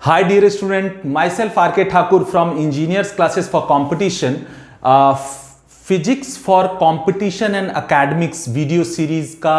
Hi dear student, myself RK Thakur from Engineers Classes for Competition. Physics for competition and academics video series का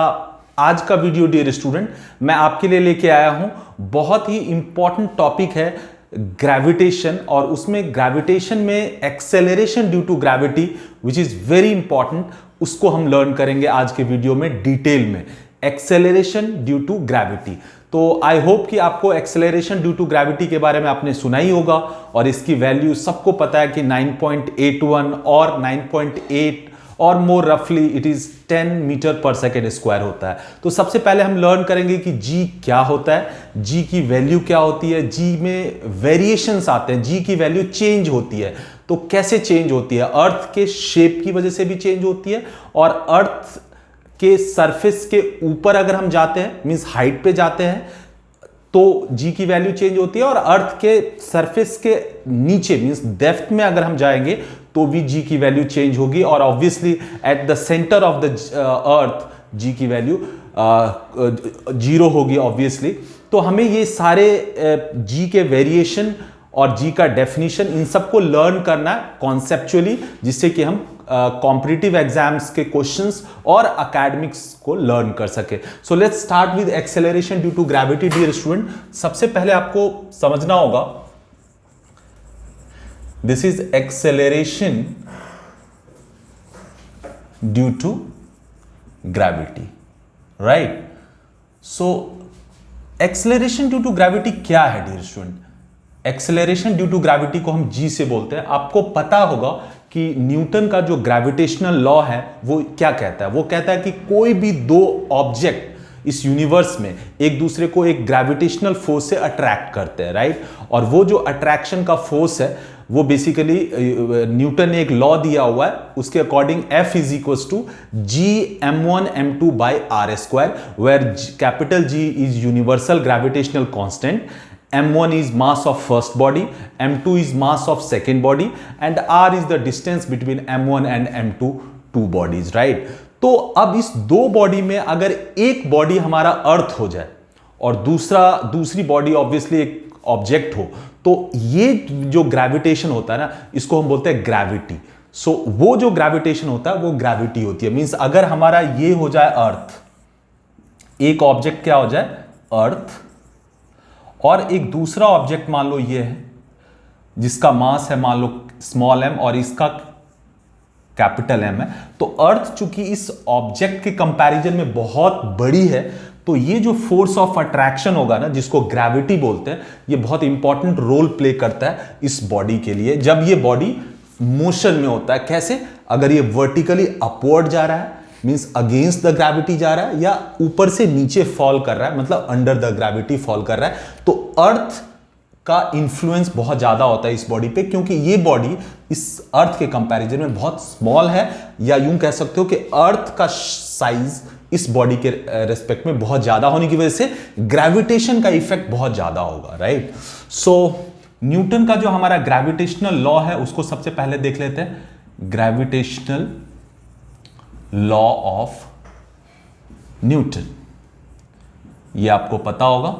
आज का video dear student मैं आपके लिए लेके आया हूं। बहुत ही इंपॉर्टेंट टॉपिक है ग्रेविटेशन, और उसमें ग्रेविटेशन में acceleration due to gravity which is very important, उसको हम लर्न करेंगे आज के वीडियो में डिटेल में। एक्सेलरेशन ड्यू टू ग्रेविटी, तो आई होप कि आपको एक्सेलरेशन ड्यू टू ग्रेविटी के बारे में आपने सुना ही होगा, और इसकी वैल्यू सबको पता है कि 9.81 और 9.8 और मोर रफली इट इज 10 मीटर पर सेकेंड स्क्वायर होता है। तो सबसे पहले हम लर्न करेंगे कि जी क्या होता है, जी की वैल्यू क्या होती है, जी में वेरिएशंस आते हैं, जी की वैल्यू चेंज होती है। तो कैसे चेंज होती है? अर्थ के शेप की वजह से भी चेंज होती है, और अर्थ के सरफेस के ऊपर अगर हम जाते हैं मींस हाइट पे जाते हैं तो जी की वैल्यू चेंज होती है, और अर्थ के सरफेस के नीचे मींस डेप्थ में अगर हम जाएंगे तो भी जी की वैल्यू चेंज होगी, और obviously at the centre of the earth g की वैल्यू जीरो होगी ऑब्वियसली। तो हमें ये सारे जी के वेरिएशन और जी का डेफिनेशन इन सबको लर्न करना है कॉन्सेप्चुअली, जिससे कि हम कॉम्पिटिटिव एग्जाम्स के क्वेश्चंस और एकेडमिक्स को लर्न कर सके। So let's start with acceleration due to gravity dear student. सबसे पहले आपको समझना होगा this is acceleration due to gravity, right? So acceleration due to gravity क्या है dear student? Acceleration due to gravity को हम जी से बोलते हैं। आपको पता होगा कि न्यूटन का जो ग्रेविटेशनल लॉ है वो क्या कहता है? वो कहता है कि कोई भी दो ऑब्जेक्ट इस यूनिवर्स में एक दूसरे को एक ग्रेविटेशनल फोर्स से अट्रैक्ट करते हैं, राइट? और वो जो अट्रैक्शन का फोर्स है वो बेसिकली न्यूटन ने एक लॉ दिया हुआ है, उसके according F is equal to G m1 m2 by R square, where capital G is universal gravitational constant, m1 is mass of first body, m2 is mass of second body, and r is the distance between m1 and m2 two bodies, right? तो अब इस दो body में अगर एक body हमारा अर्थ हो जाए और दूसरी बॉडी ऑब्वियसली एक ऑब्जेक्ट हो, तो ये जो ग्रेविटेशन होता है ना, इसको हम बोलते हैं ग्रेविटी। सो वो जो ग्रेविटेशन होता है वो ग्रेविटी होती है। मींस अगर हमारा ये हो जाए अर्थ, एक ऑब्जेक्ट क्या हो जाए अर्थ, और एक दूसरा ऑब्जेक्ट मान लो ये है जिसका मास है मान लो स्मॉल m और इसका कैपिटल M है, तो अर्थ चूंकि इस ऑब्जेक्ट के कंपैरिजन में बहुत बड़ी है, तो ये जो फोर्स ऑफ अट्रैक्शन होगा ना, जिसको ग्रेविटी बोलते हैं, ये बहुत इंपॉर्टेंट रोल प्ले करता है इस बॉडी के लिए। जब ये बॉडी मोशन में होता है, कैसे? अगर ये वर्टिकली अपवर्ड जा रहा है मींस अगेंस्ट द ग्रेविटी जा रहा है, या ऊपर से नीचे फॉल कर रहा है मतलब अंडर द ग्रेविटी फॉल कर रहा है, तो अर्थ का इंफ्लुएंस बहुत ज्यादा होता है इस बॉडी पे, क्योंकि ये बॉडी इस अर्थ के कंपैरिजन में बहुत स्मॉल है, या यूं कह सकते हो कि अर्थ का साइज इस बॉडी के रेस्पेक्ट में बहुत ज्यादा होने की वजह से ग्रेविटेशन का इफेक्ट बहुत ज्यादा होगा, राइट? सो न्यूटन का जो हमारा ग्रेविटेशनल लॉ है उसको सबसे पहले देख लेते हैं। ग्रेविटेशनल लॉ ऑफ न्यूटन, ये आपको पता होगा।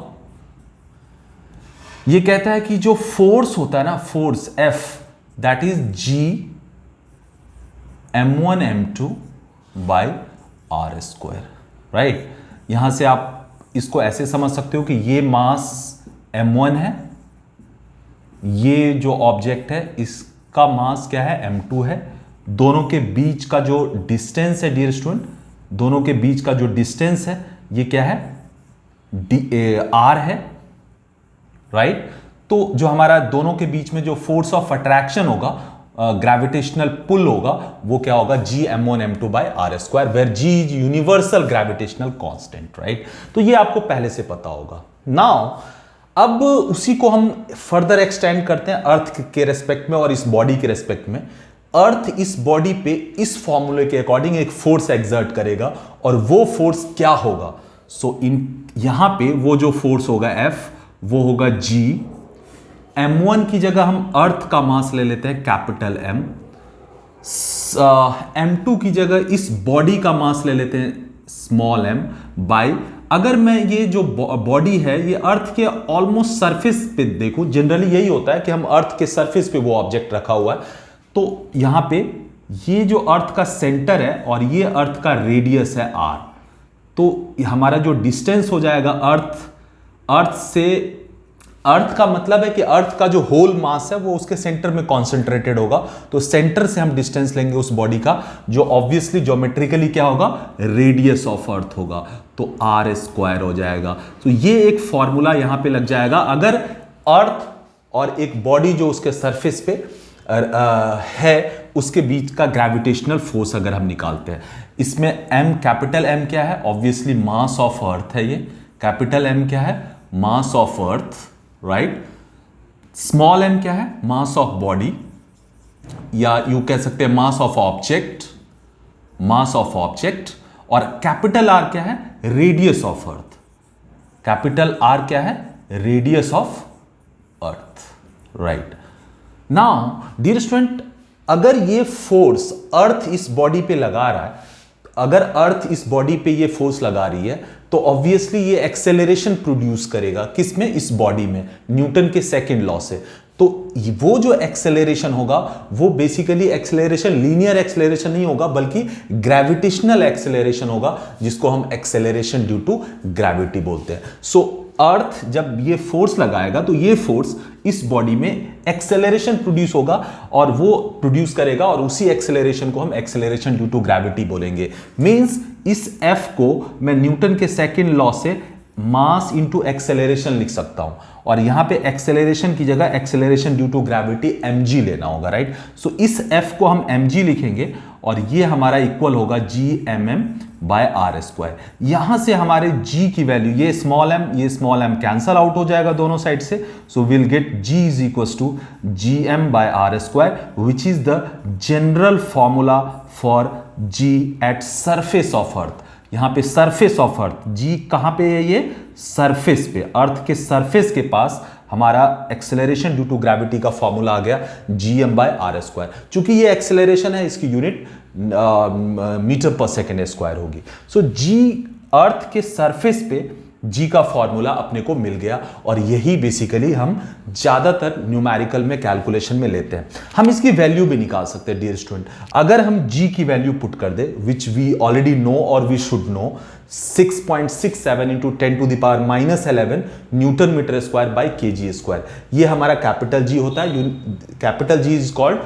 ये कहता है कि जो फोर्स होता है ना, force F that is G m1 m2 by R square, right? यहां से आप इसको ऐसे समझ सकते हो कि ये मास m1 है, ये जो ऑब्जेक्ट है इसका मास क्या है m2 है, दोनों के बीच का जो डिस्टेंस है डियर स्टूडेंट, दोनों के बीच का जो डिस्टेंस है ये क्या है? r है, राइट? तो जो हमारा दोनों के बीच में जो फोर्स ऑफ अट्रैक्शन होगा, ग्रेविटेशनल पुल होगा, वो क्या होगा? G m1 m2 by R square, where G is universal gravitational constant, right? तो ये आपको पहले से पता होगा। नाउ अब उसी को हम फर्दर एक्सटेंड करते हैं अर्थ के रेस्पेक्ट में और इस बॉडी के रेस्पेक्ट में। अर्थ इस बॉडी पे इस फॉर्मूले के अकॉर्डिंग एक फोर्स एक्सर्ट करेगा, और वो फोर्स क्या होगा? सो यहां पे वो जो फोर्स होगा F, वो होगा G, m1 की जगह हम अर्थ का मास ले लेते हैं कैपिटल M, m2 की जगह इस बॉडी का मास ले लेते हैं स्मॉल m बाई अगर मैं ये जो बॉडी है ये अर्थ के ऑलमोस्ट सरफेस पे देखूं, जनरली यही होता है कि हम अर्थ के सरफेस पे वो ऑब्जेक्ट रखा हुआ है, तो यहां पे ये जो अर्थ का सेंटर है और ये अर्थ का रेडियस है r, तो हमारा जो डिस्टेंस हो जाएगा अर्थ से, अर्थ का मतलब है कि अर्थ का जो होल मास है वो उसके सेंटर में कॉन्सेंट्रेटेड होगा, तो सेंटर से हम डिस्टेंस लेंगे उस बॉडी का, जो ऑब्वियसली ज्योमेट्रिकली क्या होगा, रेडियस ऑफ अर्थ होगा, तो r स्क्वायर हो जाएगा। तो ये एक फॉर्मूला यहां पे लग जाएगा अगर अर्थ और एक बॉडी जो उसके सरफेस पे है उसके बीच का ग्रेविटेशनल फोर्स अगर हम निकालते हैं। इसमें m, कैपिटल M क्या है, ऑब्वियसली मास ऑफ अर्थ है, ये कैपिटल M क्या है, mass of earth, right. Small m क्या है, मास ऑफ बॉडी, या यू कह सकते हैं mass of object, mass of object. और कैपिटल R क्या है, radius of earth, capital R क्या है, radius of earth, right. Now dear student, अगर ये फोर्स अर्थ इस बॉडी पे लगा रहा है, अगर अर्थ इस बॉडी पे ये फोर्स लगा रही है, तो ऑब्वियसली ये एक्सेलरेशन प्रोड्यूस करेगा, किसमें, इस बॉडी में, न्यूटन के सेकंड लॉ से। तो वो जो एक्सेलरेशन होगा वो बेसिकली एक्सेलरेशन, लीनियर एक्सेलरेशन नहीं होगा बल्कि ग्रेविटेशनल एक्सेलरेशन होगा, जिसको हम एक्सेलरेशन ड्यू टू ग्रेविटी बोलते हैं। सो अर्थ जब ये फोर्स लगाएगा तो ये फोर्स इस बॉडी में एक्सेलरेशन प्रोड्यूस होगा और वो प्रोड्यूस करेगा, और उसी एक्सेलरेशन को हम एक्सेलरेशन ड्यू टू ग्रेविटी बोलेंगे। मींस इस F को मैं न्यूटन के सेकंड लॉ से मास इंटू एक्सेलरेशन लिख सकता हूं, और यहां पे एक्सेलरेशन की जगह acceleration due to gravity mg लेना होगा, राइट। सो इस F को हम mg लिखेंगे और ये हमारा इक्वल होगा gmm बाय आर स्क्वायर। यहां से हमारे g की वैल्यू, ये स्मॉल m कैंसल आउट हो जाएगा दोनों साइड से, so will get g is equal to gm by R square, which is the general formula for g at surface of earth. यहां पे सरफेस ऑफ अर्थ, g कहां पे है, ये सरफेस पे, अर्थ के सरफेस के पास हमारा एक्सेलरेशन ड्यू टू ग्रेविटी का फॉर्मूला आ गया gm बाय आर स्क्वायर। चूंकि ये एक्सेलरेशन है, इसकी यूनिट मीटर पर सेकेंड स्क्वायर होगी। सो g अर्थ के सरफेस पे g का फॉर्मूला अपने को मिल गया, और यही बेसिकली हम ज्यादातर न्यूमेरिकल में कैलकुलेशन में लेते हैं। हम इसकी वैल्यू भी निकाल सकते हैं डियर स्टूडेंट। अगर हम g की वैल्यू पुट कर दे, विच वी ऑलरेडी नो और we should know, 6.67 into 10 to the power -11 newton metre square by kg square, ये हमारा कैपिटल G होता है। कैपिटल G is called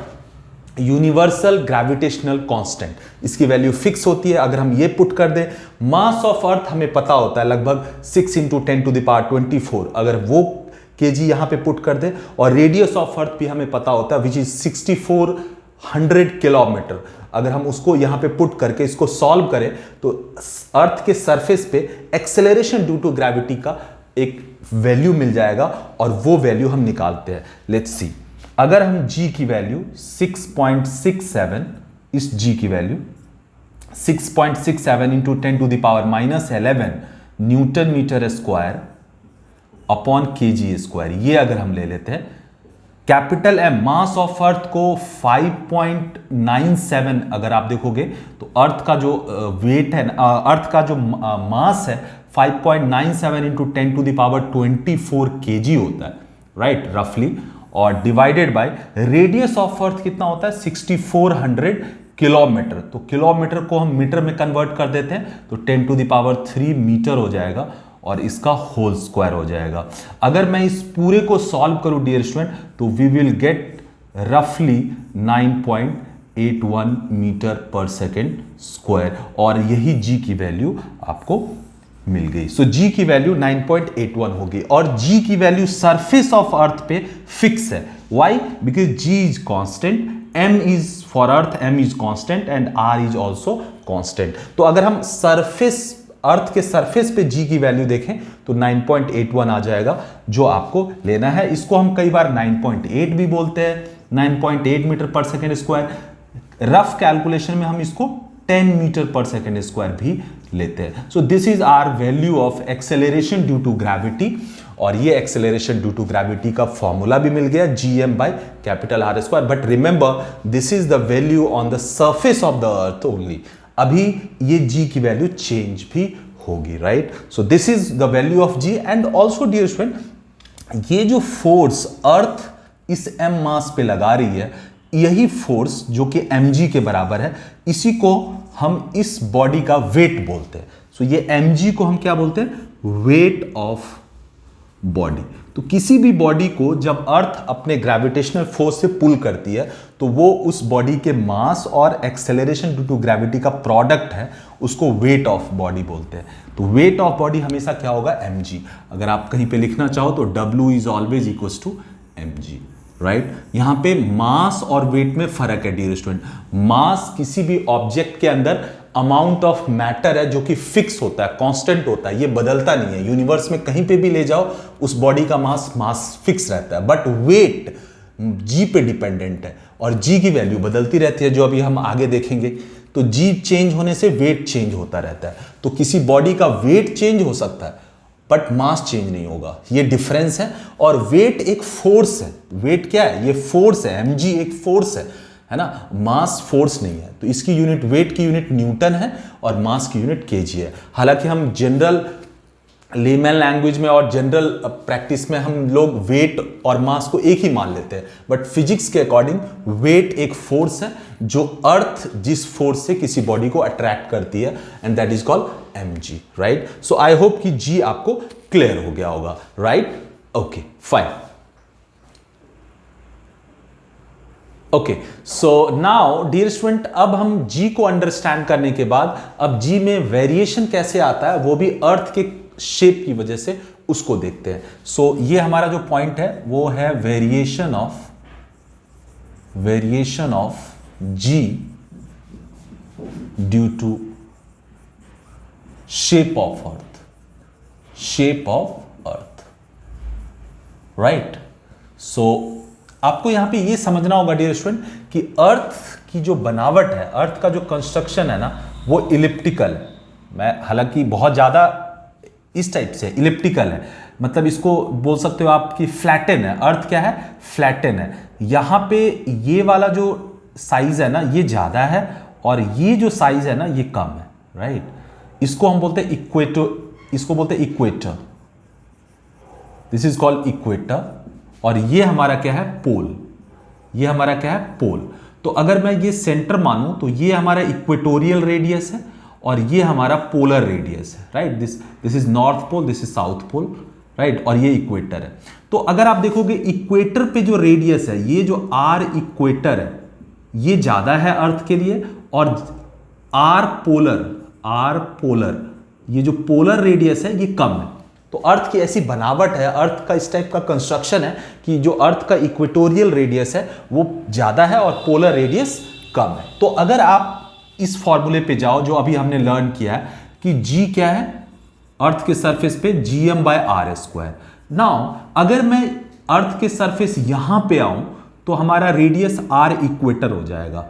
universal gravitational constant, इसकी वैल्यू फिक्स होती है। अगर हम ये पुट कर दें, मास ऑफ अर्थ हमें पता होता है लगभग 6 इंटू 10 टू द पावर 24, अगर वो kg यहां पे पुट कर दे, और रेडियस ऑफ अर्थ भी हमें पता होता है विच इज 6400 किलोमीटर, अगर हम उसको यहां पे पुट करके इसको सॉल्व करें तो अर्थ के सरफेस पे एक्सेलरेशन ड्यू टू ग्रेविटी का एक वैल्यू मिल जाएगा, और वो वैल्यू हम निकालते हैं। लेट्स सी, अगर हम g की वैल्यू 6.67, इस g की value 6.67 into 10 to the power -11 newton metre square upon kg square, ये अगर हम ले लेते हैं, capital M mass of earth को 5.97, अगर आप देखोगे तो अर्थ का जो वेट है, अर्थ का जो मास है 5.97 into 10 to the power 24 kg होता है, राइट, रफली, और divided by radius of earth कितना होता है, 6400 किलोमीटर। तो किलोमीटर को हम मीटर में कन्वर्ट कर देते हैं तो 10 टू द पावर 3 मीटर हो जाएगा, और इसका होल स्क्वायर हो जाएगा। अगर मैं इस पूरे को सॉल्व करूं डियर स्टूडेंट, तो वी विल गेट रफली 9.81 मीटर पर सेकेंड स्क्वायर, और यही g की वैल्यू आपको मिल गई। सो g की वैल्यू 9.81 होगी, और g की वैल्यू सरफेस ऑफ अर्थ पे फिक्स है। Why? Because g is constant, m is for earth, m is constant and r is also constant. तो अगर हम सरफेस, अर्थ के सरफेस पे g की वैल्यू देखें तो 9.81 आ जाएगा, जो आपको लेना है। इसको हम कई बार 9.8 भी बोलते हैं, 9.8 मीटर पर सेकेंड स्क्वायर। रफ कैलकुलेशन में हम इसको 10 मीटर पर सेकेंड स्क्वायर भी लेते हैं। So this is our value of acceleration due to gravity, और ये एक्सेलरेशन ड्यू टू ग्रेविटी का फॉर्मूला भी मिल गया gm by capital R square. But remember, this is the value on the surface of the earth only. अभी ये g की वैल्यू चेंज भी होगी, right. So this is the value of g. And also dear student, ये जो force अर्थ इस m मास पे लगा रही है, यही फोर्स जो कि mg के बराबर है, इसी को हम इस बॉडी का वेट बोलते हैं। सो ये mg को हम क्या बोलते हैं? Weight of body. तो किसी भी बॉडी को जब अर्थ अपने ग्रेविटेशनल फोर्स से पुल करती है तो वो उस बॉडी के मास और एक्सेलरेशन ड्यू टू ग्रेविटी का प्रोडक्ट है, उसको वेट ऑफ बॉडी बोलते हैं। तो वेट ऑफ बॉडी हमेशा क्या होगा? mg। अगर आप कहीं पे लिखना चाहो तो w is always equals to mg, right. यहां पे मास और वेट में फर्क है डियर स्टूडेंट। मास किसी भी ऑब्जेक्ट के अंदर अमाउंट ऑफ मैटर है जो कि फिक्स होता है, कांस्टेंट होता है, ये बदलता नहीं है। यूनिवर्स में कहीं पे भी ले जाओ उस बॉडी का मास फिक्स रहता है। बट वेट जी पे डिपेंडेंट है और जी की वैल्यू बदलती रहती है, जो अभी हम आगे देखेंगे। तो जी चेंज होने से वेट चेंज होता रहता है। तो किसी बॉडी का वेट चेंज हो सकता है बट मास चेंज नहीं होगा, ये डिफरेंस है। और वेट एक फोर्स है। वेट क्या है? ये फोर्स है। mg एक फोर्स है ना, मास फोर्स नहीं है। तो इसकी यूनिट, वेट की यूनिट न्यूटन है और मास की यूनिट केजी है। हालांकि हम जनरल लेमन लैंग्वेज में और जनरल प्रैक्टिस में हम लोग वेट और मास को एक ही मान लेते हैं, बट फिजिक्स के अकॉर्डिंग वेट एक फोर्स है जो अर्थ जिस फोर्स से किसी बॉडी को अट्रैक्ट करती है, and that is called mg, right. So I hope कि जी आपको क्लियर हो गया होगा, right. Okay fine. Okay, so now dear student, अब हम g को अंडरस्टैंड करने के बाद अब g में वेरिएशन कैसे आता है, वो भी अर्थ के शेप की वजह से, उसको देखते हैं। सो ये हमारा जो पॉइंट है वो है variation of g due to shape of earth, right. So आपको यहां पे ये समझना होगा डियर स्टूडेंट कि अर्थ की जो बनावट है, अर्थ का जो कंस्ट्रक्शन है ना, वो इलिप्टिकल है। मैं हालांकि बहुत ज्यादा इस टाइप से इलिप्टिकल है, मतलब इसको बोल सकते हो आप कि फ्लैटन है। अर्थ क्या है? फ्लैटन है। यहां पे ये वाला जो साइज है ना, ये ज्यादा है और ये जो साइज है ना, ये कम है, राइट। इसको हम बोलते हैं equator, this is called equator. और ये हमारा क्या है? पोल। ये हमारा क्या है? पोल। तो अगर मैं ये सेंटर मानूं तो ये हमारा इक्वेटोरियल रेडियस है और ये हमारा पोलर रेडियस है, right. This is north pole, this is south pole, right. और ये इक्वेटर है। तो अगर आप देखोगे इक्वेटर पे जो रेडियस है, ये जो आर इक्वेटर है, ये ज्यादा है अर्थ के लिए, और आर पोलर, ये जो पोलर रेडियस है, ये कम है। तो अर्थ की ऐसी बनावट है, अर्थ का इस टाइप का कंस्ट्रक्शन है कि जो अर्थ का इक्वेटोरियल रेडियस है वो ज्यादा है और पोलर रेडियस कम है। तो अगर आप इस फॉर्मूले पे जाओ जो अभी हमने लर्न किया है कि जी क्या है अर्थ के सरफेस पे, gm/r²। नाउ अगर मैं अर्थ के सरफेस यहां पे आऊं तो हमारा रेडियस r इक्वेटर हो जाएगा।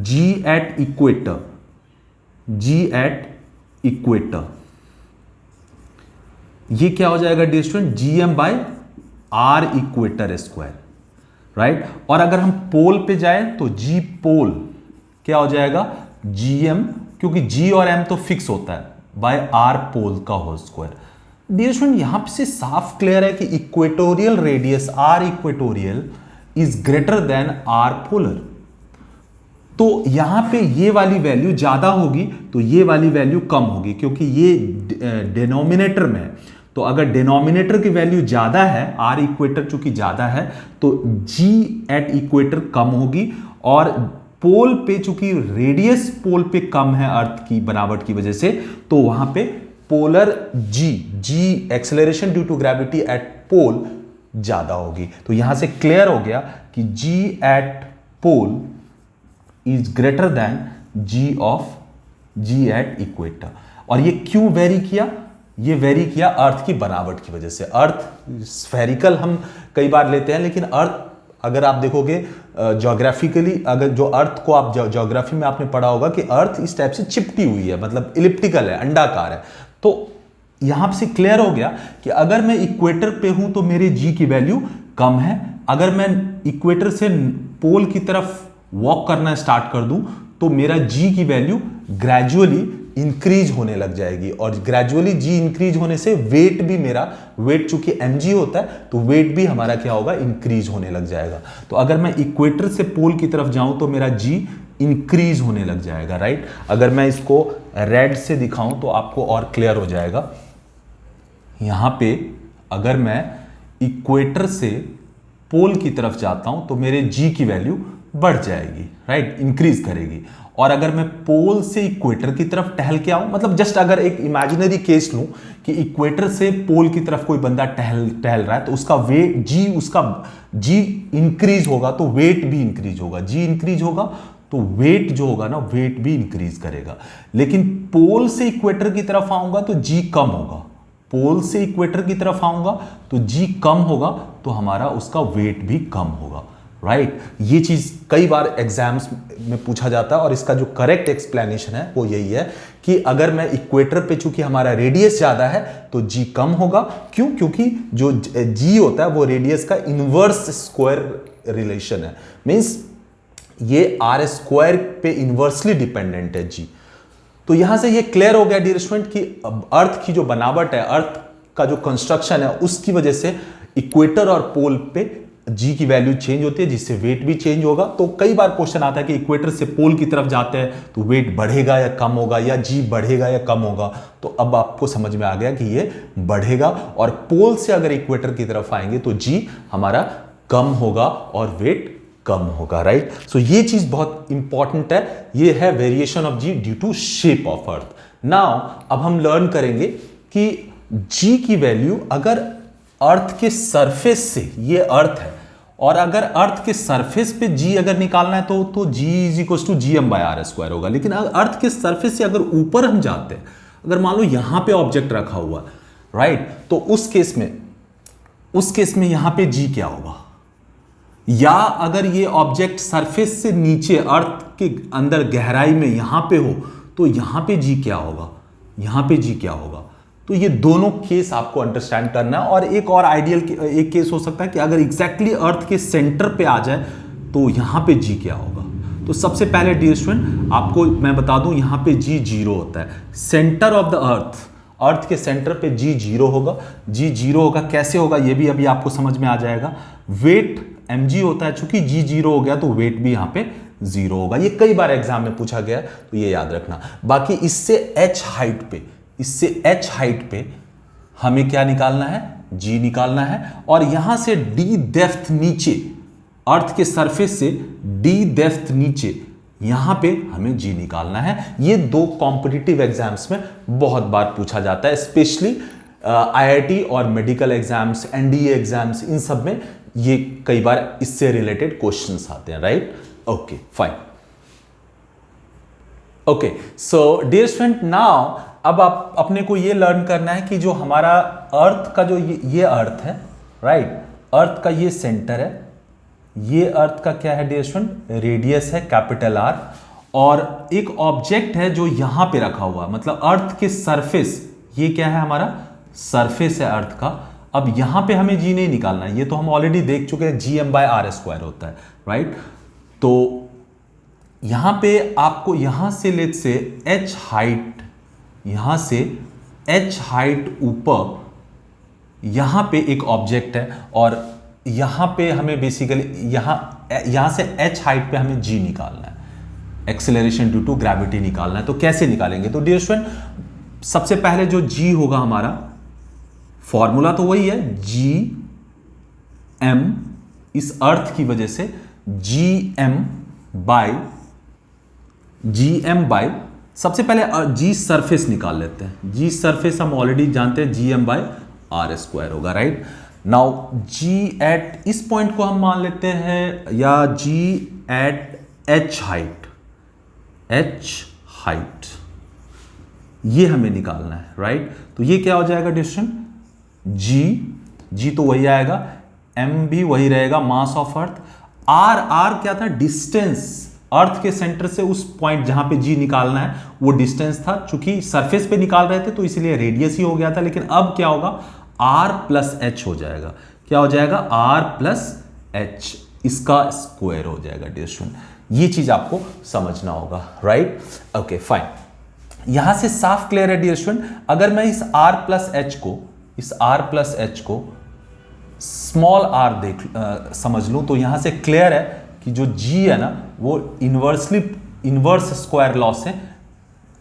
g एट इक्वेटर ये क्या हो जाएगा डियर स्टूडेंट? gm/r², right. और अगर हम पोल पे जाएं तो g पोल क्या हो जाएगा? gm, क्योंकि g और m तो फिक्स होता है, बाय r पोल का होल स्क्वायर। डियर स्टूडेंट, यहां से साफ क्लियर है कि equatorial radius r equatorial is greater then r polar. तो यहां पे ये वाली वैल्यू ज्यादा होगी तो ये वाली वैल्यू कम होगी, क्योंकि ये डिनोमिनेटर में है। तो अगर डिनोमिनेटर की वैल्यू ज्यादा है, r इक्वेटर चूंकि ज्यादा है, तो g एट इक्वेटर कम होगी। और पोल पे चूंकि रेडियस पोल पे कम है अर्थ की बनावट की वजह से, तो वहां पे polar g acceleration due to gravity at pole ज्यादा होगी। तो यहां से क्लियर हो गया कि g at pole is greater than g at equator. और ये क्यों वेरी किया? ये वेरी किया अर्थ की बनावट की वजह से। अर्थ स्फेरिकल हम कई बार लेते हैं, लेकिन अर्थ अगर आप देखोगे ज्योग्राफिकली, अगर जो अर्थ को आप ज्योग्राफी में आपने पढ़ा होगा कि अर्थ इस टाइप से चिपटी हुई है, मतलब इलिप्टिकल है, अंडाकार है। तो यहां से क्लियर हो गया कि अगर मैं इक्वेटर पे हूं तो मेरे जी की वैल्यू कम है। अगर मैं इक्वेटर से पोल की तरफ वॉक करना स्टार्ट कर दूं तो मेरा जी की वैल्यू ग्रेजुअली इंक्रीज होने लग जाएगी, और ग्रेजुअली जी इंक्रीज होने से वेट भी मेरा, वेट चूंकि mg होता है तो वेट भी हमारा क्या होगा, इंक्रीज होने लग जाएगा। तो अगर मैं इक्वेटर से पोल की तरफ जाऊं तो मेरा जी इंक्रीज होने लग जाएगा, राइट। अगर मैं इसको रेड से दिखाऊं तो आपको और क्लियर हो जाएगा। यहां पे अगर मैं इक्वेटर से पोल की तरफ जाता हूं तो मेरे जी की वैल्यू बढ़ जाएगी, राइट, इंक्रीज करेगी। और अगर मैं पोल से इक्वेटर की तरफ टहल के आऊं, मतलब जस्ट अगर एक इमेजिनरी केस लूं कि इक्वेटर से पोल की तरफ कोई बंदा टहल रहा है, तो उसका वेट जी इंक्रीज होगा तो वेट भी इंक्रीज होगा, जी इंक्रीज होगा तो वेट जो होगा ना, वेट भी इंक्रीज करेगा। लेकिन पोल से इक्वेटर की तरफ आऊंगा तो जी कम होगा, पोल से इक्वेटर की तरफ आऊंगा तो जी कम होगा, तो हमारा उसका वेट भी कम होगा, राइट। ये चीज कई बार एग्जाम्स में पूछा जाता है, और इसका जो करेक्ट एक्सप्लेनेशन है वो यही है कि अगर मैं इक्वेटर पे, चूंकि हमारा रेडियस ज्यादा है तो जी कम होगा। क्यों? क्योंकि जो जी होता है वो रेडियस का इनवर्स स्क्वायर रिलेशन है, मींस ये आर स्क्वायर पे इनवर्सली डिपेंडेंट है जी। तो यहां से ये क्लियर हो गया डियर स्टूडेंट कि अर्थ की जो बनावट है, अर्थ का जो कंस्ट्रक्शन है, उसकी वजह से इक्वेटर और पोल पे जी की वैल्यू चेंज होती है, जिससे वेट भी चेंज होगा। तो कई बार क्वेश्चन आता है कि इक्वेटर से पोल की तरफ जाते हैं तो वेट बढ़ेगा या कम होगा, या जी बढ़ेगा या कम होगा। तो अब आपको समझ में आ गया कि ये बढ़ेगा, और पोल से अगर इक्वेटर की तरफ आएंगे तो जी हमारा कम होगा और वेट कम होगा, राइट। सो ये चीज बहुत इंपॉर्टेंट है। ये है variation of g due to shape of earth. Now अब हम लर्न करेंगे कि जी की वैल्यू अगर अर्थ के सरफेस से, ये अर्थ है, और अगर अर्थ के सरफेस पे जी अगर निकालना है तो g is equal to G M by R square होगा। लेकिन अर्थ के सरफेस से अगर ऊपर हम जाते हैं, अगर मान लो यहां पे ऑब्जेक्ट रखा हुआ, राइट, तो उस केस में यहां पे जी क्या होगा, या अगर ये ऑब्जेक्ट सरफेस से नीचे अर्थ के अंदर गहराई में यहां पे हो तो यहां पे जी क्या होगा, यहां पे जी क्या होगा। तो ये दोनों केस आपको अंडरस्टैंड करना है। और एक और आइडियल एक केस हो सकता है कि अगर एग्जैक्टली अर्थ के सेंटर पे आ जाए तो यहां पे जी क्या होगा। तो सबसे पहले डियर स्टूडेंट आपको मैं बता दूं, यहां पे जी जीरो होता है, सेंटर ऑफ द अर्थ के सेंटर पे जी जीरो होगा। जी जीरो होगा, कैसे होगा ये भी अभी आपको समझ में आ जाएगा। वेट mg होता है, चूंकि जी जीरो हो गया तो वेट भी यहां पे जीरो होगा। ये कई बार एग्जाम में पूछा गया, तो ये याद रखना। बाकी इससे h हाइट पे हमें क्या निकालना है, g निकालना है। और यहां से d डेप्थ नीचे, अर्थ के सरफेस से d डेप्थ नीचे, यहां पे हमें g निकालना है। ये दो कॉम्पिटिटिव एग्जाम्स में बहुत बार पूछा जाता है, स्पेशली IIT और मेडिकल एग्जाम्स, NDA एग्जाम्स, इन सब में ये कई बार इससे रिलेटेड क्वेश्चंस आते हैं, right. Okay fine. Okay so dear student, now अब आप अपने को ये लर्न करना है कि जो हमारा अर्थ का जो ये अर्थ है, राइट, अर्थ का ये सेंटर है, ये अर्थ का क्या है डियर स्टूडेंट, रेडियस है कैपिटल R, और एक ऑब्जेक्ट है जो यहां पे रखा हुआ, मतलब अर्थ के सरफेस, ये क्या है हमारा सरफेस है अर्थ का। अब यहां पे हमें जी नहीं निकालना है, ये तो हम ऑलरेडी देख चुके हैं, G M by R square होता है, राइट। तो यहां पे आपको यहां से लेट से h हाइट, यहां से h हाइट ऊपर, यहां पे एक ऑब्जेक्ट है, और यहां पे हमें बेसिकली यहां से h हाइट पे हमें g निकालना है, एक्सेलरेशन ड्यू टू ग्रेविटी निकालना है। तो कैसे निकालेंगे? तो डियर स्टूडेंट, सबसे पहले जो g होगा हमारा, फॉर्मूला तो वही है, जी एम, इस अर्थ की वजह से जी एम बाय सबसे पहले जी सरफेस निकाल लेते हैं। जी सरफेस हम ऑलरेडी जानते हैं, G M by R square होगा, राइट। नाउ जी एट, इस पॉइंट को हम मान लेते हैं, या जी एट एच हाइट, ये हमें निकालना है, राइट। तो ये क्या हो जाएगा डिस्टेंस, जी तो वही आएगा, m भी वही रहेगा, मास ऑफ अर्थ। r क्या था, डिस्टेंस, अर्थ के सेंटर से उस पॉइंट जहां पे g निकालना है वो डिस्टेंस था। चूंकि सरफेस पे निकाल रहे थे तो इसलिए रेडियस ही हो गया था, लेकिन अब क्या होगा, r प्लस h हो जाएगा। क्या हो जाएगा, r प्लस h, इसका स्क्वायर हो जाएगा डियर स्टूडेंट। ये चीज आपको समझना होगा, राइट। Okay fine. यहां से साफ क्लियर है डियर स्टूडेंट, अगर मैं इस r प्लस एच को स्मॉल r समझ लूं तो यहां से क्लियर है कि जो g है ना वो इनवर्स स्क्वायर लॉ से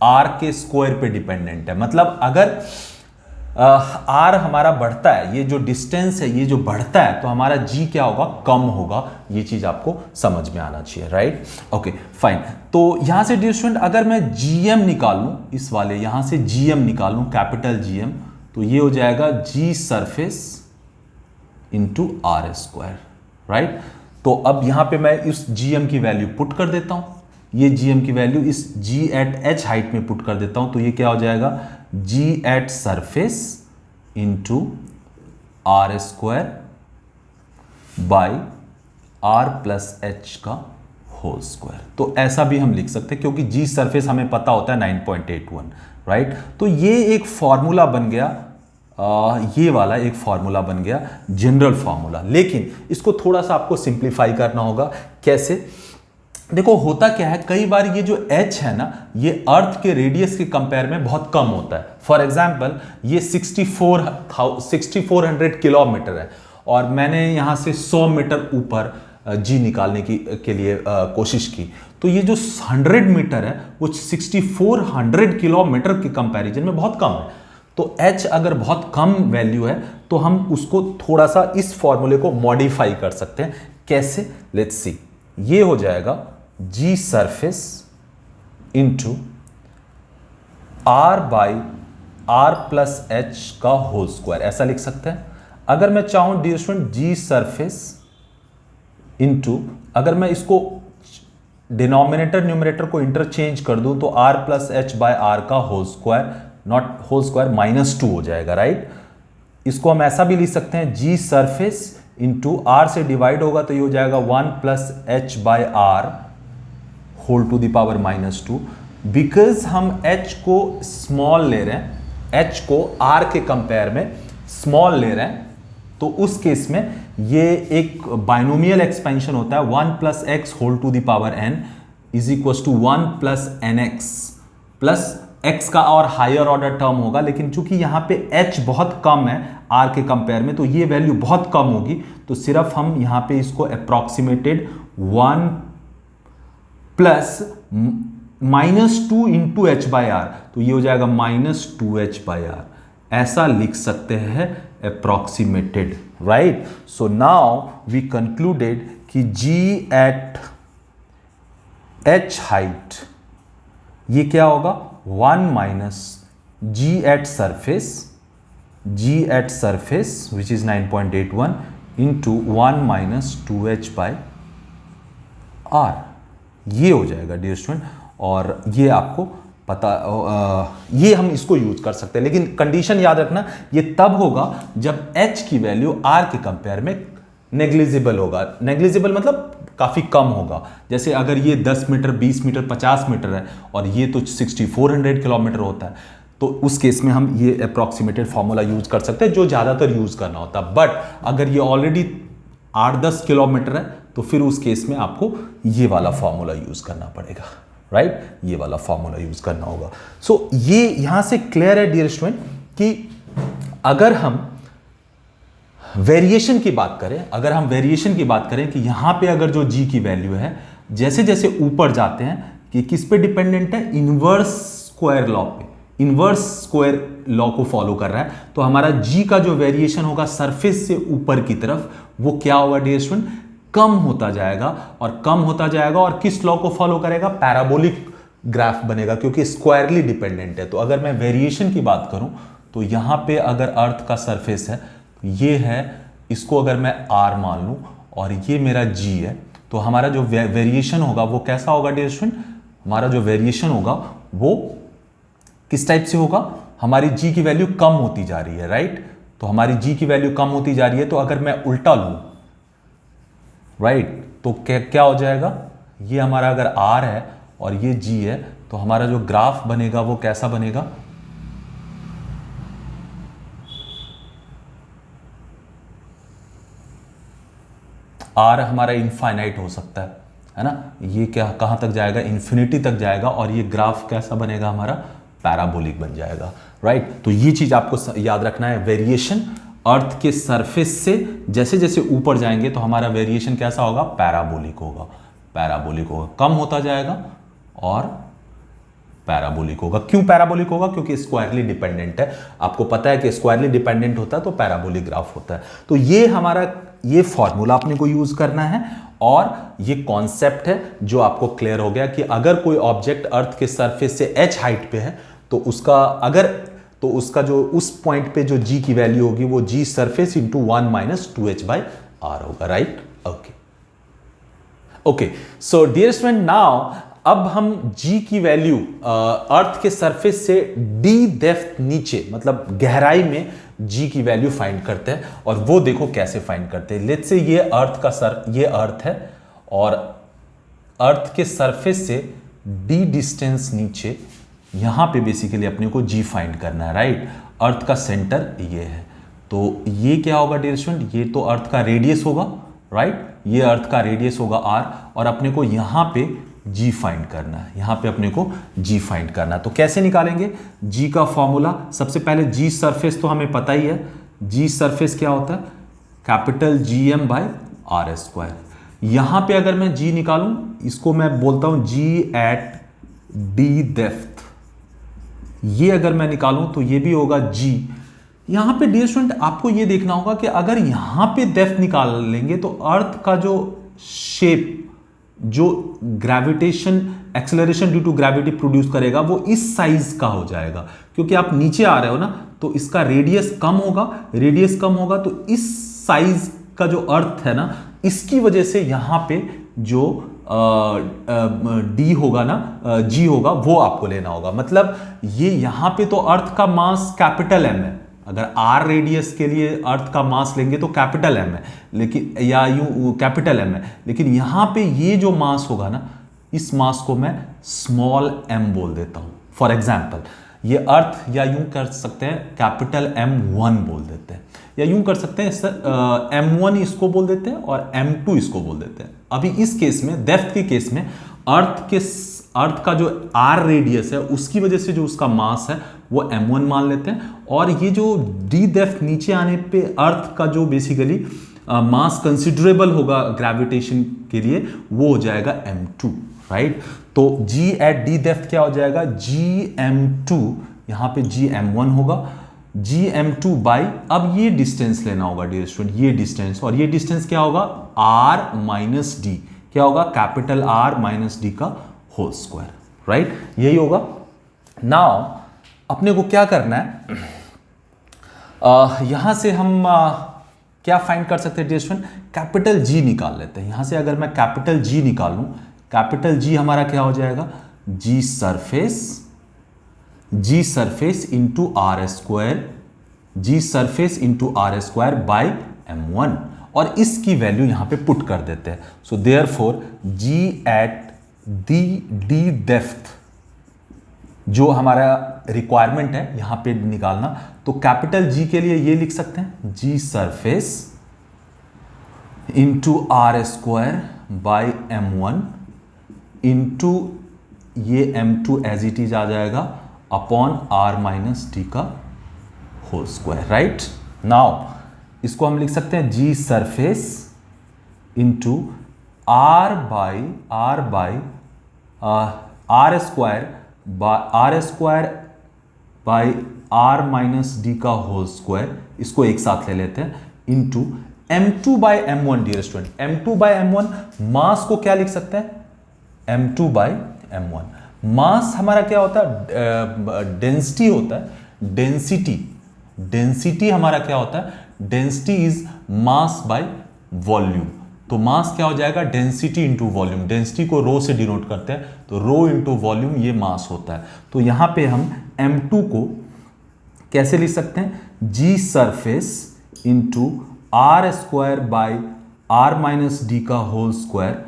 r के स्क्वायर पे डिपेंडेंट है। मतलब अगर r हमारा बढ़ता है, ये जो डिस्टेंस है ये जो बढ़ता है, तो हमारा g क्या होगा, कम होगा। ये चीज आपको समझ में आना चाहिए, राइट। Okay fine. तो यहां से डियर स्टूडेंट अगर मैं gm निकाल लूं, इस वाले यहां से gm निकाल लूं, कैपिटल gm, तो ये हो जाएगा g surface into are square, right. तो अब यहां पे मैं इस gm की वैल्यू पुट कर देता हूं, ये gm की वैल्यू इस g एट h हाइट में पुट कर देता हूं, तो ये क्या हो जाएगा, g at surface into are square by R plus H का होल स्क्वायर। तो ऐसा भी हम लिख सकते हैं क्योंकि g सरफेस हमें पता होता है 9.81, राइट। तो ये एक फॉर्मूला बन गया, ये वाला एक फॉर्मूला बन गया, जनरल फॉर्मूला। लेकिन इसको थोड़ा सा आपको सिंप्लीफाई करना होगा। कैसे? देखो होता क्या है, कई बार ये जो h है ना, ये अर्थ के रेडियस के कंपेयर में बहुत कम होता है। फॉर एग्जांपल ये 6400 किलोमीटर है और मैंने यहां से 100 मीटर ऊपर g निकालने के लिए कोशिश की, तो ये जो 100 मीटर है वो 6400 किलोमीटर के कंपैरिजन में बहुत कम है। तो h अगर बहुत कम वैल्यू है तो हम उसको थोड़ा सा इस फॉर्मूले को मॉडिफाई कर सकते हैं। कैसे? Let's see. ये हो जाएगा g surface into r by r plus H का होल स्क्वायर, ऐसा लिख सकते हैं। अगर मैं चाहूं dear student g surface into, अगर मैं इसको डिनोमिनेटर न्यूमरेटर को इंटरचेंज कर दूं तो r plus H by R का whole square, not whole square, -2 हो जाएगा, राइट। इसको हम ऐसा भी लिख सकते हैं, g सरफेस इंटू r से डिवाइड होगा तो ये हो जाएगा 1 plus H by R whole to the power -2। Because हम h को स्मॉल ले रहे हैं, h को r के कंपेयर में स्मॉल ले रहे हैं, तो उस केस में ये एक बाइनोमियल एक्सपेंशन होता है, 1 plus X whole to the power n is equal to 1 plus N X plus x का और हायर ऑर्डर टर्म होगा। लेकिन चूंकि यहां पे h बहुत कम है r के कंपेयर में, तो ये वैल्यू बहुत कम होगी, तो सिर्फ हम यहां पे इसको approximated 1 plus -2 into h by r, तो ये हो जाएगा -2h बाई आर, ऐसा लिख सकते हैं approximated, right. So now we concluded कि g एट h हाइट ये क्या होगा, 1 minus g at surface which is 9.81 into 1 minus 2h by are, ये हो जाएगा डियर स्टूडेंट। और ये आपको पता, ये हम इसको यूज कर सकते हैं, लेकिन कंडीशन याद रखना, ये तब होगा जब h की वैल्यू r के कंपेयर में नेग्लिजिबल होगा। नेग्लिजिबल मतलब काफी कम होगा। जैसे अगर ये 10 मीटर, 20 मीटर, 50 मीटर है और ये तो 6400 किलोमीटर होता है, तो उस केस में हम ये अप्रॉक्सीमेटेड फॉर्मूला यूज कर सकते हैं, जो ज्यादातर यूज करना होता है। बट अगर ये ऑलरेडी 8-10 किलोमीटर है तो फिर उस केस में आपको ये वाला फॉर्मूला यूज करना पड़ेगा, राइट। ये वाला फॉर्मूला यूज करना होगा। सो ये यहां से क्लियर है डियर स्टूडेंट कि अगर हम वेरिएशन की बात करें, कि यहां पे अगर जो g की वैल्यू है जैसे जैसे ऊपर जाते हैं कि किस पे डिपेंडेंट है, इनवर्स स्क्वायर लॉ को फॉलो कर रहा है, तो हमारा g का जो वेरिएशन होगा सरफेस से ऊपर की तरफ, वो क्या होगा डियर स्टूडेंट, कम होता जाएगा और किस लॉ को फॉलो करेगा, पैराबोलिक ग्राफ बनेगा, क्योंकि स्क्वायरली डिपेंडेंट है। तो अगर मैं वेरिएशन की बात करूं तो यहां पे अगर अर्थ का सरफेस है, ये है, इसको अगर मैं r मान लूं और ये मेरा g है, तो हमारा जो वेरिएशन होगा वो कैसा होगा डियर स्टूडेंट, हमारा जो वेरिएशन होगा वो किस टाइप से होगा, हमारी g की वैल्यू कम होती जा रही है, राइट। तो हमारी g की वैल्यू कम होती जा रही है, तो अगर मैं उल्टा लूं, राइट, तो क्या हो जाएगा, ये हमारा अगर r है और ये g है, तो हमारा जो ग्राफ बनेगा वो कैसा बनेगा, r हमारा इनफाइनाइट हो सकता है ना, ये क्या कहां तक जाएगा, इन्फिनिटी तक जाएगा, और ये ग्राफ कैसा बनेगा हमारा, पैराबोलिक बन जाएगा, राइट। तो ये चीज आपको याद रखना है, वेरिएशन अर्थ के सरफेस से जैसे जैसे ऊपर जाएंगे तो हमारा वेरिएशन कैसा होगा, पैराबोलिक होगा, पैराबोलिक होगा, कम होता जाएगा और पैराबोलिक होगा। क्यों पैराबोलिक होगा, क्योंकि स्क्वायरली डिपेंडेंट है। आपको पता है कि स्क्वायरली डिपेंडेंट होता है तो पैराबोलिक ग्राफ होता है। तो ये हमारा ये फॉर्मूला अपने को यूज करना है और ये कॉन्सेप्ट है जो आपको क्लियर हो गया कि अगर कोई ऑब्जेक्ट अर्थ के सरफेस से h हाइट पे है तो उसका जो उस पॉइंट पे जो g की वैल्यू होगी वो g surface into 1 minus 2h/r होगा, right. Okay, so dear student, now अब हम g की वैल्यू अर्थ के सरफेस से d डेप्थ नीचे मतलब गहराई में g की वैल्यू फाइंड करते हैं और वो देखो कैसे फाइंड करते हैं। लेट्स से ये अर्थ है और अर्थ के सरफेस से d डिस्टेंस नीचे, यहां पे बेसिकली अपने को g फाइंड करना है, राइट। अर्थ का सेंटर ये है, तो ये क्या होगा डियर स्टूडेंट, ये तो अर्थ का रेडियस होगा, राइट। ये अर्थ का रेडियस होगा r और अपने को यहां पे g फाइंड करना है, यहां पे अपने को g फाइंड करना है। तो कैसे निकालेंगे g का फॉर्मूला, सबसे पहले g सरफेस तो हमें पता ही है, g सरफेस क्या होता है, capital GM by r square. यहां पे अगर मैं g निकालूं, इसको मैं बोलता हूं g एट d डेप्थ, ये अगर मैं निकालूं तो ये भी होगा g। यहां पे डियर स्टूडेंट आपको ये देखना होगा कि अगर यहां पे डेप्थ निकाल लेंगे तो अर्थ का जो शेप, जो gravitation acceleration due to gravity produce करेगा वो इस साइज का हो जाएगा, क्योंकि आप नीचे आ रहे हो ना तो इसका रेडियस कम होगा, तो इस साइज का जो अर्थ है ना, इसकी वजह से यहां पे जो डी होगा ना, जी होगा, वो आपको लेना होगा। मतलब ये यहां पे तो अर्थ का मास कैपिटल एम है, अगर आर रेडियस के लिए अर्थ का मास लेंगे तो कैपिटल एम है, लेकिन या यूं कैपिटल एम है, लेकिन यहां पे ये जो मास होगा ना, इस मास को मैं स्मॉल एम बोल देता हूं। फॉर एग्जाम्पल ये अर्थ, या यूं कर सकते हैं कैपिटल M1 बोल देते हैं, या यूं कर सकते हैं सर M1 इसको बोल देते हैं और M2 इसको बोल देते हैं। अभी इस केस में, डेप्थ के केस में, अर्थ का जो आर रेडियस है उसकी वजह से जो उसका मास है वो M1 मान लेते हैं, और ये जो डी डेप्थ नीचे आने पे अर्थ का जो बेसिकली मास कंसिडरेबल होगा ग्रेविटेशन के लिए, वो हो जाएगा M2, राइट। तो G एट डी डेप्थ क्या हो जाएगा, GM2, यहां पे GM1 होगा, GM2 बाई, अब ये डिस्टेंस लेना होगा डियर स्टूडेंट, ये डिस्टेंस, और ये डिस्टेंस क्या होगा, R माइनस डी, क्या होगा, कैपिटल R माइनस डी का होल स्क्वायर, राइट, यही होगा। नाउ अपने को क्या करना है, यहां से हम क्या फाइंड कर सकते हैं डियर स्टूडेंट, कैपिटल G निकाल लेते हैं। यहां से अगर मैं कैपिटल G निकालूं, कैपिटल G हमारा क्या हो जाएगा, G surface into are square, G surface into are square by M1, और इसकी वैल्यू यहां पे पुट कर देते हैं। So therefore G at d depth जो हमारा रिक्वायरमेंट है यहां पे निकालना, तो कैपिटल G के लिए ये लिख सकते हैं, G surface into are square by M1 into ये M2 एज इट इज आ जाएगा अपॉन R माइनस डी का होल स्क्वायर, राइट। नाउ इसको हम लिख सकते हैं G surface into R square by R minus d का होल स्क्वायर, इसको एक साथ ले लेते हैं, into M2 by M1 dear student. M2 by M1 mass को क्या लिख सकते हैं, M2 बाई M1 मास हमारा क्या होता है, डेंसिटी होता है, डेंसिटी हमारा क्या होता है, density is mass by volume. तो मास क्या हो जाएगा, डेंसिटी इंटू वॉल्यूम, डेंसिटी को रो से डिनोट करते हैं, तो रो इंटू वॉल्यूम ये मास होता है। तो यहां पे हम M2 को कैसे लिख सकते हैं, G surface into are square by R minus d का होल स्क्वायर।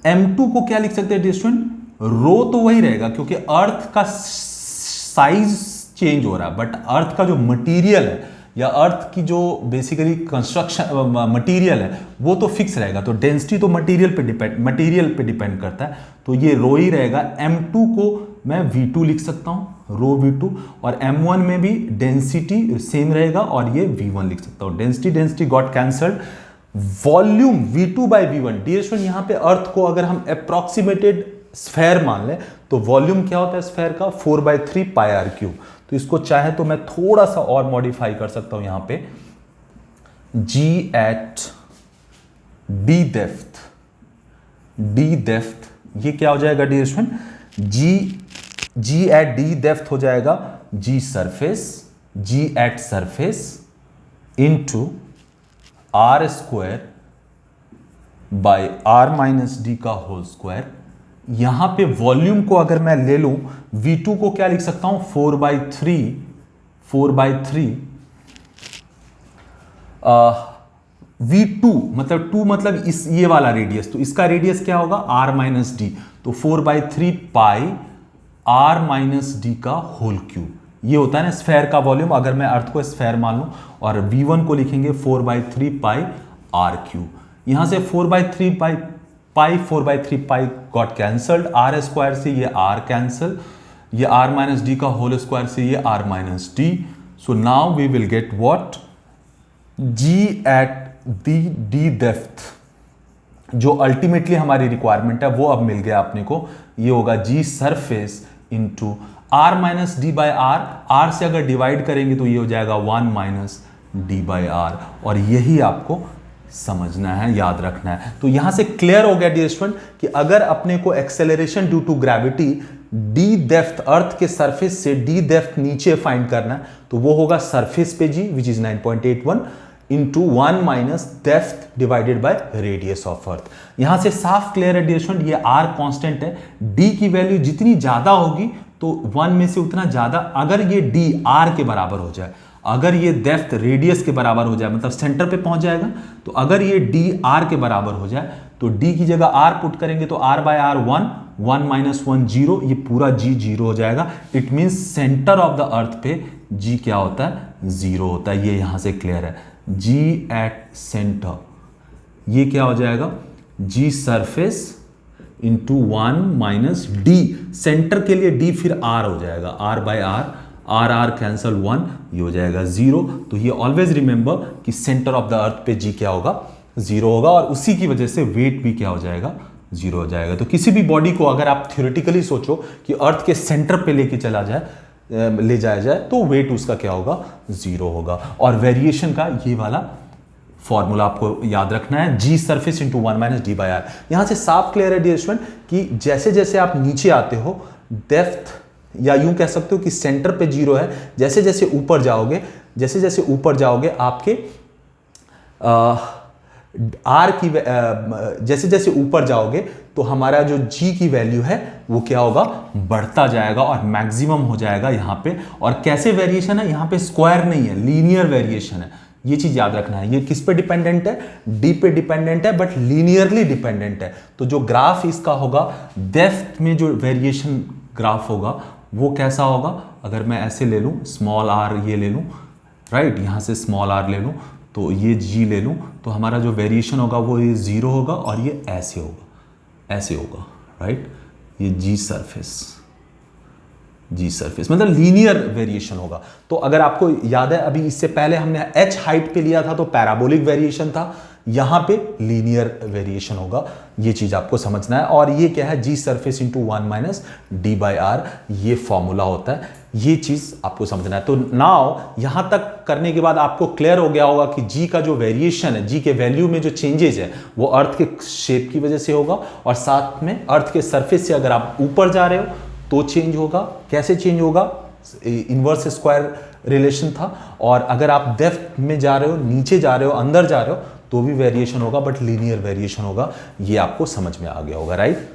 M2 को क्या लिख सकते हैं डियर स्टूडेंट, रो तो वही रहेगा क्योंकि अर्थ का साइज चेंज हो रहा है, बट अर्थ का जो मटेरियल है या अर्थ की जो बेसिकली कंस्ट्रक्शन मटेरियल है वो तो फिक्स रहेगा। तो डेंसिटी तो मटेरियल पे डिपेंड करता है, तो ये रो ही रहेगा। M2 को मैं V2 लिख सकता हूं, रो V2, और M1 में भी डेंसिटी सेम रहेगा और ये V1 लिख सकता हूं। Density got cancelled, volume V2 by V1। Dear student यहां पे अर्थ को अगर हम अप्रोक्सीमेटेड स्फेयर मान लें तो वॉल्यूम क्या होता है स्फेयर का, 4/3 पाई आर क्यूब। तो इसको चाहे तो मैं थोड़ा सा और मॉडिफाई कर सकता हूं, यहां पे G एट डी डेप्थ, ये क्या हो जाएगा dear student, G at d depth हो जाएगा G at surface into R square by R minus d का होल स्क्वायर। यहां पे वॉल्यूम को अगर मैं ले लूं, V2 को क्या लिख सकता हूं, 4/3 V2 मतलब 2 मतलब इस ये वाला रेडियस, तो इसका रेडियस क्या होगा R माइनस डी, तो 4/3 पाई R माइनस डी का होल क्यूब। ये होता है ना स्फेयर का वॉल्यूम, अगर मैं अर्थ को स्फेयर मान लूं, और V1 को लिखेंगे 4/3 पाई R क्यूब। यहां से 4/3 pi got cancelled, R square से ये R कैंसल, ये R माइनस डी का होल स्क्वायर से ये R minus d. So now we will get what, G at d depth, जो अल्टीमेटली हमारी रिक्वायरमेंट है वो अब मिल गया अपने को। ये होगा G surface into R minus d by R से अगर डिवाइड करेंगे तो ये हो जाएगा 1 माइनस डी बाई आर, और यही आपको समझना है, याद रखना है। तो यहां से क्लियर हो गया डियर स्टूडेंट कि अगर अपने को acceleration due to gravity D depth, earth के सरफेस से डी डेप्थ नीचे फाइंड करना है, तो वो होगा सरफेस पे G which is 9.81 into 1 minus depth divided by radius of earth. यहां से साफ क्लियर है डियर स्टूडेंट, ये R कांस्टेंट है, D की वैल्यू जितनी ज्यादा होगी तो 1 में से उतना ज्यादा, अगर ये D R के बराबर हो जाए, अगर ये डेप्थ रेडियस के बराबर हो जाए, मतलब सेंटर पे पहुंच जाएगा, तो अगर ये D R के बराबर हो जाए तो D की जगह R पुट करेंगे तो R बाय R 1 माइनस 1 0, ये पूरा G 0 हो जाएगा। It means centre of the अर्थ पे G क्या होता है, 0 होता है। ये यहां से क्लियर है, G एट सेंटर, ये क्या हो जाएगा, G surface into 1 minus D, centre के लिए D फिर R हो जाएगा, R बाय R कैंसल 1, ये हो जाएगा 0। तो ये ऑलवेज रिमेंबर कि सेंटर ऑफ द अर्थ पे G क्या होगा, 0 होगा, और उसी की वजह से वेट भी क्या हो जाएगा, 0 हो जाएगा। तो किसी भी बॉडी को अगर आप थ्योरेटिकली सोचो कि अर्थ के सेंटर पे लेके ले जाया जाए तो वेट उसका क्या होगा, 0 होगा। और वेरिएशन का ये वाला फॉर्मूला आपको याद रखना है, G surface into 1 minus d by r. यहां से साफ क्लियर है डियर स्टूडेंट कि जैसे जैसे आप नीचे आते हो, डेप्थ या यूं कह सकते हो कि सेंटर पे 0 है, जैसे जैसे ऊपर जाओगे आपके R की जैसे जैसे ऊपर जाओगे तो हमारा जो G की वैल्यू है वो क्या होगा, बढ़ता जाएगा और मैक्सिमम हो जाएगा यहाँ पे। और कैसे वेरिएशन है, यहाँ पे स्क्वायर नहीं है, लीनियर वेरिएशन है, ये चीज याद रखना है। ये किस पे डिपेंडेंट है, D पे डिपेंडेंट है, बट लीनियरली डिपेंडेंट है। तो जो ग्राफ इसका होगा, डेप्थ में जो वेरिएशन ग्राफ होगा वो कैसा होगा, अगर मैं ऐसे ले लूँ, स्मॉल r ये ले लूँ, राइट, यहाँ से स्मॉल r ले लूँ, तो ये G ले लूँ, तो हमारा जो वेरिएशन होगा वो ये 0 होगा और ये ऐसे होगा, राइट। ये G सरफेस मतलब लीनियर वेरिएशन होगा। तो अगर आपको याद है, अभी इससे पहले हमने h हाइट पे लिया था तो पैराबोलिक वेरिएशन था, यहां पे लीनियर वेरिएशन होगा, ये चीज आपको समझना है। और ये क्या है, G surface into 1 minus d by are, ये फॉर्मूला होता है, ये चीज आपको समझना है। तो नाउ यहां तक करने के बाद आपको क्लियर हो गया होगा कि G का जो वेरिएशन है, G के वैल्यू में जो चेंजेस है वो अर्थ के शेप की वजह से होगा, और साथ में अर्थ के सरफेस से अगर आप ऊपर जा रहे हो तो चेंज होगा। कैसे चेंज होगा, इनवर्स स्क्वायर रिलेशन था, और अगर आप डेप्थ में जा रहे हो, नीचे जा रहे हो, अंदर जा रहे हो तो भी वेरिएशन होगा, बट लीनियर वेरिएशन होगा। ये आपको समझ में आ गया होगा, right.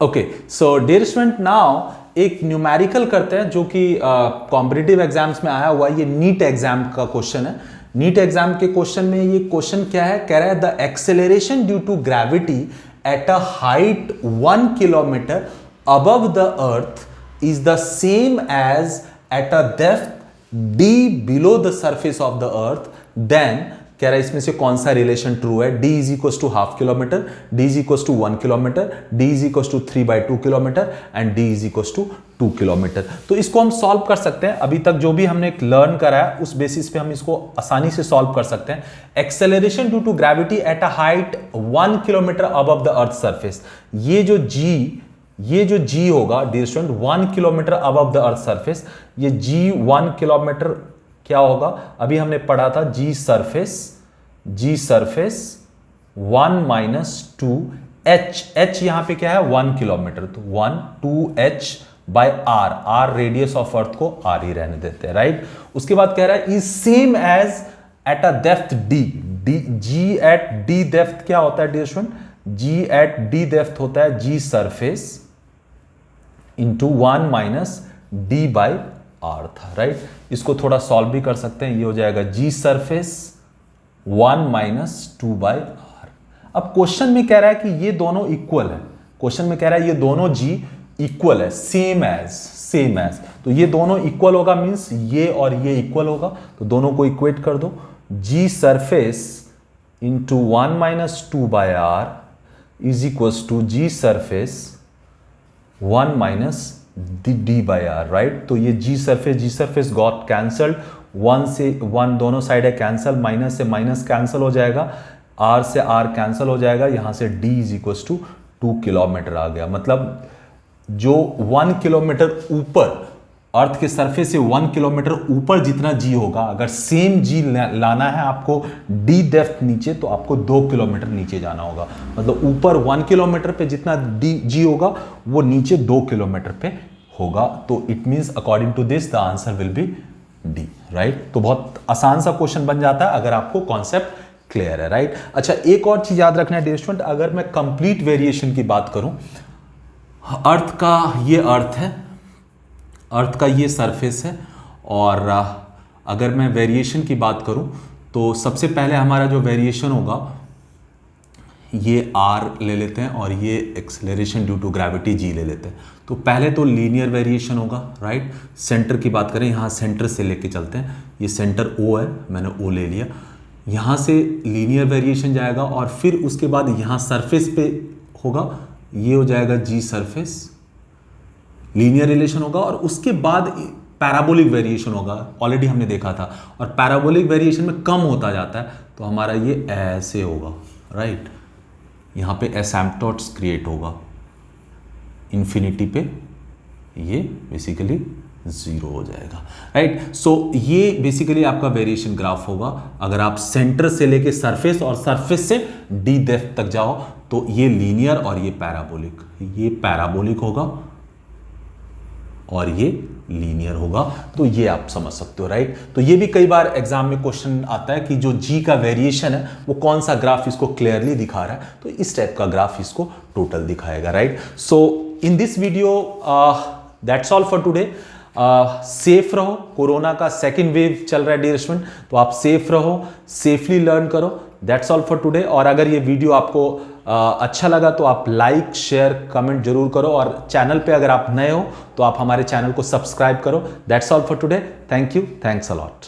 Okay, so dear student, now एक न्यूमेरिकल करते हैं जो कि कॉम्पिटिटिव एग्जाम्स में आया हुआ है। ये नीट एग्जाम का क्वेश्चन है। नीट एग्जाम के क्वेश्चन में ये क्वेश्चन क्या है, कह रहा है the acceleration due to gravity at a height 1 kilometre above the earth is the same as at a depth d below the surface of the earth, then कह रहा है इसमें से कौन सा रिलेशन ट्रू है। d is equal to half kilometre, d is equal to 1 kilometre, d is equal to 3/2 kilometre and d is equal to 2 kilometre. तो इसको हम सॉल्व कर सकते हैं। अभी तक जो भी हमने लर्न करा है उस बेसिस पे हम इसको आसानी से सॉल्व कर सकते हैं। Acceleration due to gravity at a height 1 kilometre above the earth surface, ये जो g होगा dear student 1 kilometre above the earth surface, ये g 1 किलोमीटर क्या होगा, अभी हमने पढ़ा था g सरफेस 1 माइनस 2 h यहां पे क्या है 1 किलोमीटर, तो 2h by r radius of earth को r ही रहने देते हैं, राइट। उसके बाद कह रहा है is same as at a depth d, g at d depth क्या होता है dear student, g at d depth होता है g surface into 1 minus d by r था, राइट। इसको थोड़ा सॉल्व भी कर सकते हैं, ये हो जाएगा g surface 1 minus 2 by r। अब क्वेश्चन में कह रहा है कि ये दोनों इक्वल है, क्वेश्चन में कह रहा है ये दोनों g इक्वल है, सेम एज, तो ये दोनों इक्वल होगा मींस ये और ये इक्वल होगा, तो दोनों को इक्वेट कर दो, g surface into 1 minus 2 by r is equal to g surface 1 minus d by r, right. तो ये g सरफेस गॉट कैंसल्ड, 1 से 1 दोनों साइड है कैंसल, माइनस से माइनस कैंसल हो जाएगा, r से r कैंसल हो जाएगा, यहां से d is equal to 2 kilometre आ गया। मतलब जो 1 किलोमीटर ऊपर अर्थ के सरफेस से 1 किलोमीटर ऊपर जितना g होगा, अगर सेम g लाना है आपको d डेप्थ नीचे, तो आपको 2 किलोमीटर नीचे जाना होगा। मतलब ऊपर 1 किलोमीटर पे जितना g होगा वो नीचे 2 किलोमीटर पे होगा, तो it means according to this the answer will be d, right. तो बहुत आसान सा क्वेश्चन बन जाता है अगर आपको कॉन्सेप्ट क्लियर है, राइट। अच्छा, एक और चीज याद रखना है डियर स्टूडेंट, अगर मैं कंप्लीट वेरिएशन की बात करूं, अर्थ का ये अर्थ का ये सरफेस है, और अगर मैं वेरिएशन की बात करूं तो सबसे पहले हमारा जो वेरिएशन होगा ये r ले लेते हैं और ये acceleration due to gravity g ले लेते हैं। तो पहले तो लीनियर वेरिएशन होगा, राइट। सेंटर की बात करें, यहाँ सेंटर से लेके चलते हैं, ये सेंटर O है, मैंने O ले लिया, यहाँ से लीनियर वेरिएशन जाएगा और फिर उसके बाद यहाँ सरफेस पे होगा, ये हो जाएगा g सरफेस, लीनियर रिलेशन होगा, और उसके बाद पैराबोलिक वेरिएशन होगा, ऑलरेडी हमने देखा था, और पैराबोलिक वेरिएशन में कम होता जाता है, तो हमारा ये ऐसे होगा, राइट। यहाँ पे एसिम्पटोट्स क्रिएट होगा, इन्फिनिटी पे ये बेसिकली 0 हो जाएगा, राइट। सो ये बेसिकली आपका वेरिएशन ग्राफ होगा। अगर आप सेंटर से लेके सरफेस और सरफेस से d डेप्थ तक जाओ तो ये लीनियर और ये पैराबोलिक होगा और ये लीनियर होगा, तो ये आप समझ सकते हो, राइट। तो ये भी कई बार एग्जाम में क्वेश्चन आता है कि जो g का वेरिएशन है वो कौन सा ग्राफ इसको क्लियरली दिखा रहा है, तो इस टाइप का ग्राफ इसको टोटल दिखाएगा, right. So in this video that's all for today. Safe रहो, कोरोना का सेकेंड वेव चल रहा है डियर स्टूडेंट, तो आप सेफ रहो, सेफली लर्न करो, दैट्स ऑल फॉर टुडे। और अगर ये वीडियो आपको अच्छा लगा तो आप लाइक शेयर कमेंट जरूर करो, और चैनल पे अगर आप नए हो तो आप हमारे चैनल को सब्सक्राइब करो। That's all for today, thank you, thanks a lot.